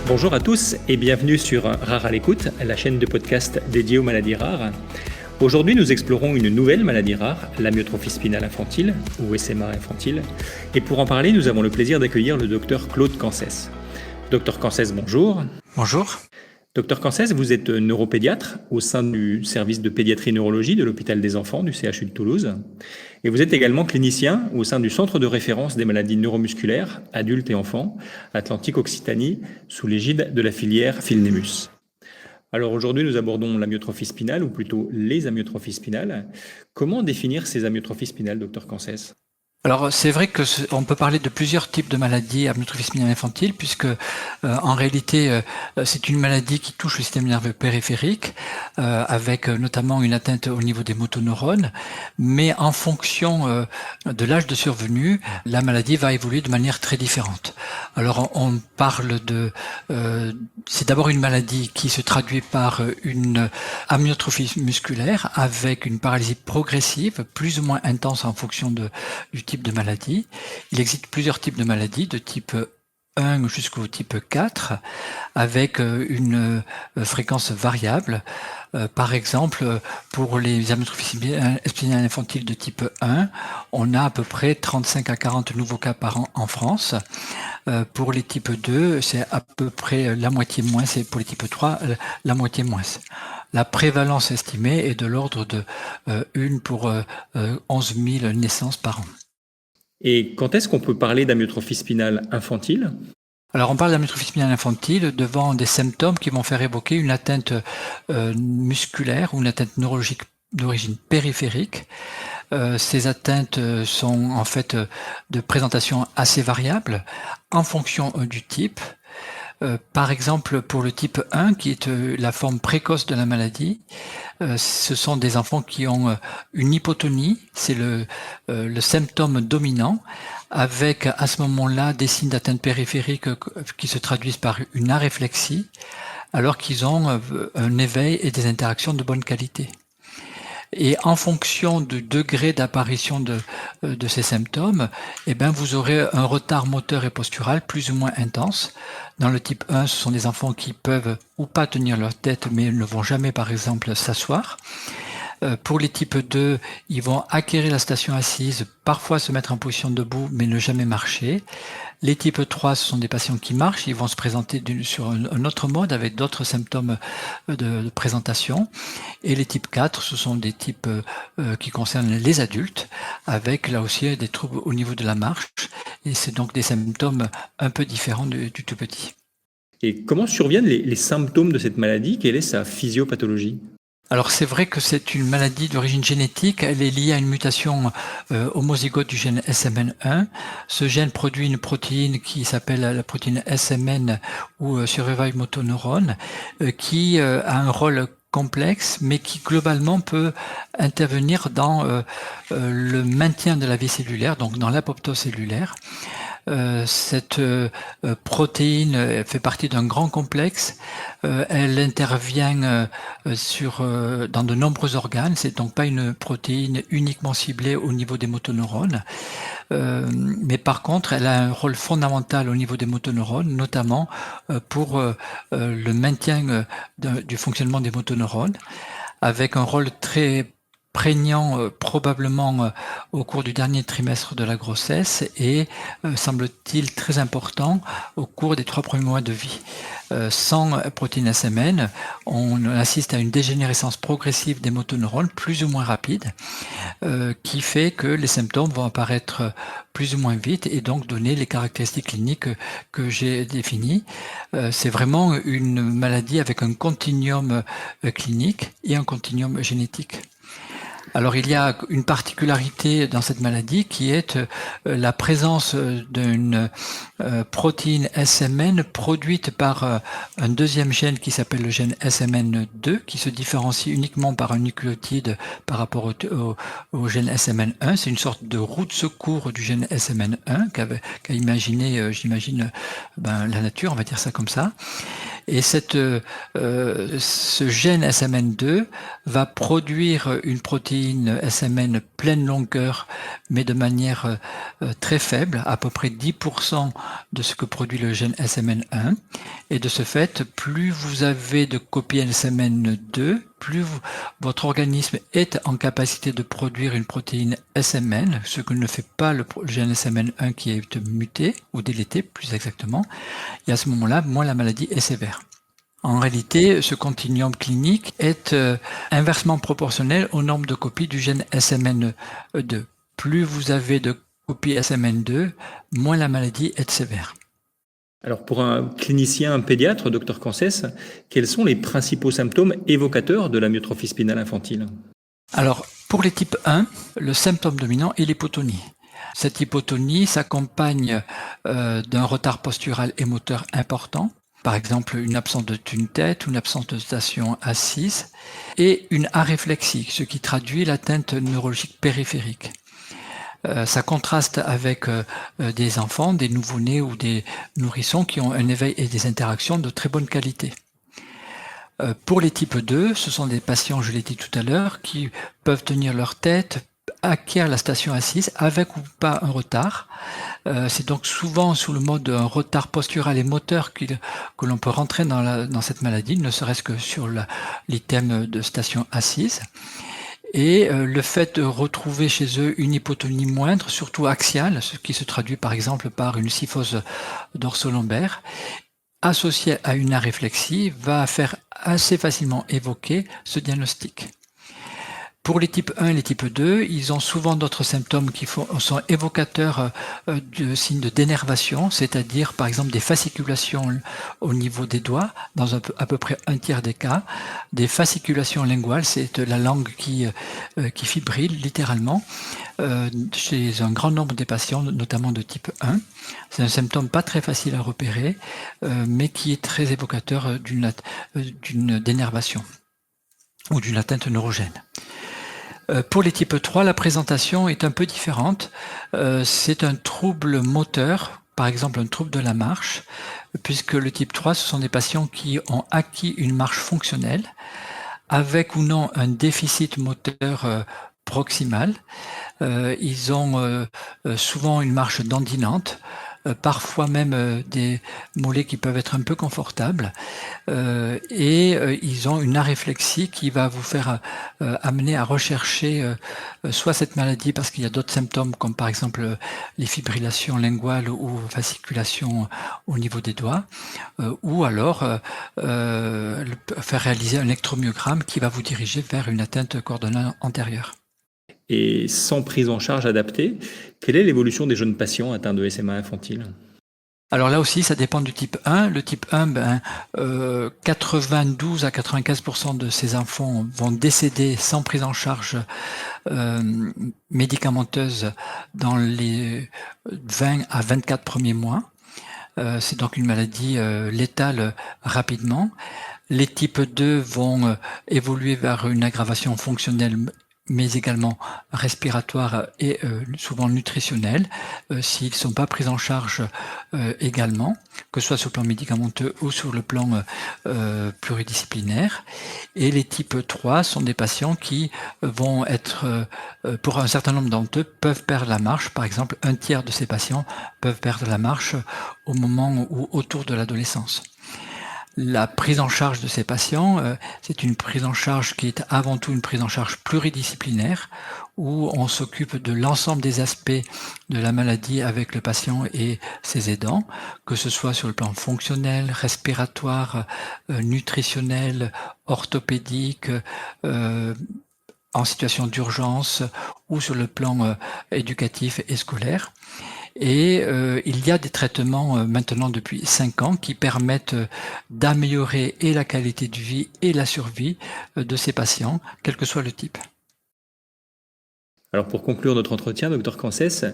Bonjour à tous et bienvenue sur Rare à l'écoute, la chaîne de podcast dédiée aux maladies rares. Aujourd'hui, nous explorons une nouvelle maladie rare, l'amyotrophie spinale infantile, ou SMA infantile. Et pour en parler, nous avons le plaisir d'accueillir le docteur Claude Cancès. Docteur Cancès, bonjour. Bonjour. Docteur Cancès, vous êtes neuropédiatre au sein du service de pédiatrie neurologie de l'hôpital des enfants du CHU de Toulouse. Et vous êtes également clinicien au sein du centre de référence des maladies neuromusculaires, adultes et enfants, Atlantique-Occitanie, sous l'égide de la filière Philnemus. Alors aujourd'hui, nous abordons l'amyotrophie spinale, ou plutôt les amyotrophies spinales. Comment définir ces amyotrophies spinales, docteur Cancès ? Alors c'est vrai que on peut parler de plusieurs types de maladies amyotrophie spinale infantile puisque en réalité c'est une maladie qui touche le système nerveux périphérique avec notamment une atteinte au niveau des motoneurones, mais en fonction de l'âge de survenue, la maladie va évoluer de manière très différente. Alors on parle de c'est d'abord une maladie qui se traduit par une amyotrophie musculaire avec une paralysie progressive plus ou moins intense en fonction du type de maladie. Il existe plusieurs types de maladies, de type 1 jusqu'au type 4, avec une fréquence variable. Par exemple, pour les amyotrophies spinales infantiles de type 1, on a à peu près 35 à 40 nouveaux cas par an en France. Pour les types 2, c'est à peu près la moitié moins, et pour les types 3, la moitié moins. La prévalence estimée est de l'ordre de 1 pour 11 000 naissances par an. Et quand est-ce qu'on peut parler d'amyotrophie spinale infantile ? Alors on parle d'amyotrophie spinale infantile devant des symptômes qui vont faire évoquer une atteinte musculaire ou une atteinte neurologique d'origine périphérique. Ces atteintes sont en fait de présentation assez variable en fonction du type. Par exemple, pour le type 1, qui est la forme précoce de la maladie, ce sont des enfants qui ont une hypotonie, c'est le symptôme dominant, avec à ce moment-là des signes d'atteinte périphérique qui se traduisent par une aréflexie, alors qu'ils ont un éveil et des interactions de bonne qualité. Et en fonction du degré d'apparition de ces symptômes, eh ben vous aurez un retard moteur et postural plus ou moins intense. Dans le type 1, ce sont des enfants qui peuvent ou pas tenir leur tête, mais ne vont jamais, par exemple, s'asseoir. Pour les types 2, ils vont acquérir la station assise, parfois se mettre en position debout, mais ne jamais marcher. Les types 3, ce sont des patients qui marchent, ils vont se présenter sur un autre mode avec d'autres symptômes de présentation. Et les types 4, ce sont des types qui concernent les adultes, avec là aussi des troubles au niveau de la marche. Et c'est donc des symptômes un peu différents du tout petit. Et comment surviennent les symptômes de cette maladie ? Quelle est sa physiopathologie ? Alors c'est vrai que c'est une maladie d'origine génétique, elle est liée à une mutation homozygote du gène SMN1. Ce gène produit une protéine qui s'appelle la protéine SMN ou Survival Motoneurone, qui a un rôle complexe, mais qui globalement peut intervenir dans le maintien de la vie cellulaire, donc dans l'apoptose cellulaire. Cette protéine fait partie d'un grand complexe. Elle intervient dans de nombreux organes. C'est donc pas une protéine uniquement ciblée au niveau des motoneurones. Mais par contre, elle a un rôle fondamental au niveau des motoneurones, notamment pour le maintien du fonctionnement des motoneurones, avec un rôle très prégnant probablement au cours du dernier trimestre de la grossesse et semble-t-il très important au cours des 3 premiers mois de vie. Sans protéine SMN, on assiste à une dégénérescence progressive des motoneurones plus ou moins rapide qui fait que les symptômes vont apparaître plus ou moins vite et donc donner les caractéristiques cliniques que j'ai définies. C'est vraiment une maladie avec un continuum clinique et un continuum génétique. Alors il y a une particularité dans cette maladie qui est la présence d'une protéine SMN produite par un deuxième gène qui s'appelle le gène SMN2 qui se différencie uniquement par un nucléotide par rapport au gène SMN1. C'est une sorte de roue de secours du gène SMN1 qu'a imaginé, j'imagine, la nature, on va dire ça comme ça. Et ce gène SMN2 va produire une protéine SMN pleine longueur, mais de manière très faible, à peu près 10% de ce que produit le gène SMN1. Et de ce fait, plus vous avez de copies SMN2, plus votre organisme est en capacité de produire une protéine SMN, ce que ne fait pas le gène SMN1 qui est muté, ou délété plus exactement. Et à ce moment-là, moins la maladie est sévère. En réalité, ce continuum clinique est inversement proportionnel au nombre de copies du gène SMN2. Plus vous avez de copies SMN2, moins la maladie est sévère. Alors pour un clinicien, un pédiatre, Dr Cancès, quels sont les principaux symptômes évocateurs de la myotrophie spinale infantile? Alors pour les types 1, le symptôme dominant est l'hypotonie. Cette hypotonie s'accompagne d'un retard postural et moteur important, par exemple une absence de tune-tête ou une absence de station assise, et une aréflexie, ce qui traduit l'atteinte neurologique périphérique. Ça contraste avec des enfants, des nouveau-nés ou des nourrissons qui ont un éveil et des interactions de très bonne qualité. Pour les types 2, ce sont des patients, je l'ai dit tout à l'heure, qui peuvent tenir leur tête, acquièrent la station assise avec ou pas un retard. C'est donc souvent sous le mode d'un retard postural et moteur que l'on peut rentrer dans cette maladie, ne serait-ce que sur l'item de station assise. Et le fait de retrouver chez eux une hypotonie moindre, surtout axiale, ce qui se traduit par exemple par une kyphose dorso-lombaire, associée à une aréflexie, va faire assez facilement évoquer ce diagnostic. Pour les types 1 et les types 2, ils ont souvent d'autres symptômes qui sont évocateurs de signes de dénervation, c'est-à-dire par exemple des fasciculations au niveau des doigts, dans à peu près un tiers des cas, des fasciculations linguales, c'est la langue qui fibrille littéralement, chez un grand nombre des patients, notamment de type 1. C'est un symptôme pas très facile à repérer, mais qui est très évocateur d'une dénervation ou d'une atteinte neurogène. Pour les types 3, la présentation est un peu différente. C'est un trouble moteur, par exemple un trouble de la marche, puisque le type 3, ce sont des patients qui ont acquis une marche fonctionnelle, avec ou non un déficit moteur proximal. Ils ont souvent une marche dandinante, parfois même des mollets qui peuvent être un peu confortables, et ils ont une aréflexie qui va vous faire amener à rechercher soit cette maladie parce qu'il y a d'autres symptômes comme par exemple les fibrillations linguales ou fasciculations au niveau des doigts, ou alors faire réaliser un électromyogramme qui va vous diriger vers une atteinte coordonnale antérieure. Et sans prise en charge adaptée, quelle est l'évolution des jeunes patients atteints de SMA infantile? Alors là aussi, ça dépend du type 1. Le type 1, 92 à 95% de ces enfants vont décéder sans prise en charge médicamenteuse dans les 20 à 24 premiers mois. C'est donc une maladie létale rapidement. Les types 2 vont évoluer vers une aggravation fonctionnelle mais également respiratoire et souvent nutritionnelle, s'ils ne sont pas pris en charge également, que ce soit sur le plan médicamenteux ou sur le plan pluridisciplinaire. Et les types 3 sont des patients qui vont être, pour un certain nombre d'entre eux, peuvent perdre la marche. Par exemple, un tiers de ces patients peuvent perdre la marche au moment ou autour de l'adolescence. La prise en charge de ces patients, c'est une prise en charge qui est avant tout une prise en charge pluridisciplinaire où on s'occupe de l'ensemble des aspects de la maladie avec le patient et ses aidants, que ce soit sur le plan fonctionnel, respiratoire, nutritionnel, orthopédique, en situation d'urgence ou sur le plan éducatif et scolaire. Et il y a des traitements maintenant depuis 5 ans qui permettent d'améliorer et la qualité de vie et la survie de ces patients, quel que soit le type. Alors pour conclure notre entretien, Dr Cancès,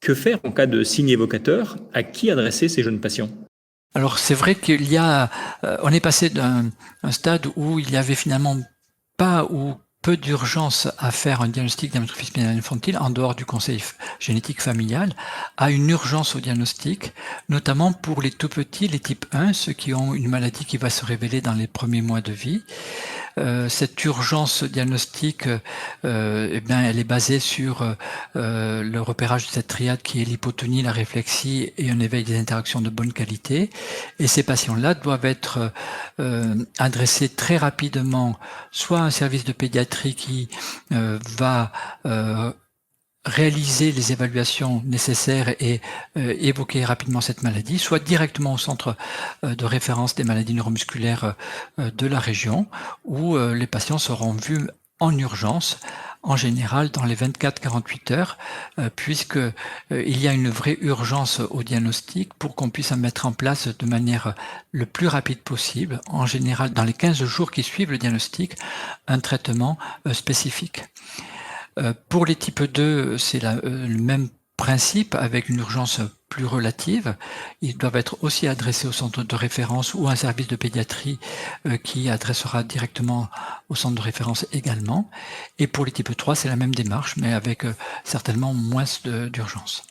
que faire en cas de signe évocateur? À qui adresser ces jeunes patients? Alors c'est vrai qu'il y a, on est passé d'un stade où il y avait finalement pas ou peu d'urgence à faire un diagnostic d'amyotrophie spinale infantile en dehors du conseil génétique familial, a une urgence au diagnostic, notamment pour les tout petits, les types 1, ceux qui ont une maladie qui va se révéler dans les premiers mois de vie. Cette urgence diagnostique, elle est basée sur le repérage de cette triade qui est l'hypotonie, la réflexie et un éveil des interactions de bonne qualité. Et ces patients-là doivent être adressés très rapidement, soit à un service de pédiatrie qui va réaliser les évaluations nécessaires et évoquer rapidement cette maladie, soit directement au centre de référence des maladies neuromusculaires de la région, où les patients seront vus en urgence, en général dans les 24-48 heures, puisque il y a une vraie urgence au diagnostic pour qu'on puisse en mettre en place de manière le plus rapide possible, en général dans les 15 jours qui suivent le diagnostic, un traitement spécifique. Pour les types 2, c'est le même principe avec une urgence plus relative. Ils doivent être aussi adressés au centre de référence ou à un service de pédiatrie qui adressera directement au centre de référence également. Et pour les types 3, c'est la même démarche, mais avec certainement moins d'urgence.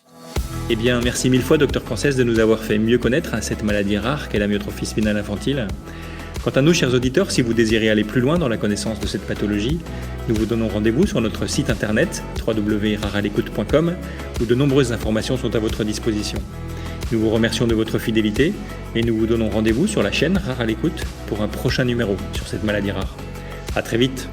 Eh bien, merci mille fois, Dr Cancès, de nous avoir fait mieux connaître cette maladie rare qu'est l'amyotrophie spinale infantile. Quant à nous, chers auditeurs, si vous désirez aller plus loin dans la connaissance de cette pathologie, nous vous donnons rendez-vous sur notre site internet www.rarealecoute.com où de nombreuses informations sont à votre disposition. Nous vous remercions de votre fidélité et nous vous donnons rendez-vous sur la chaîne Rare à l'écoute pour un prochain numéro sur cette maladie rare. À très vite.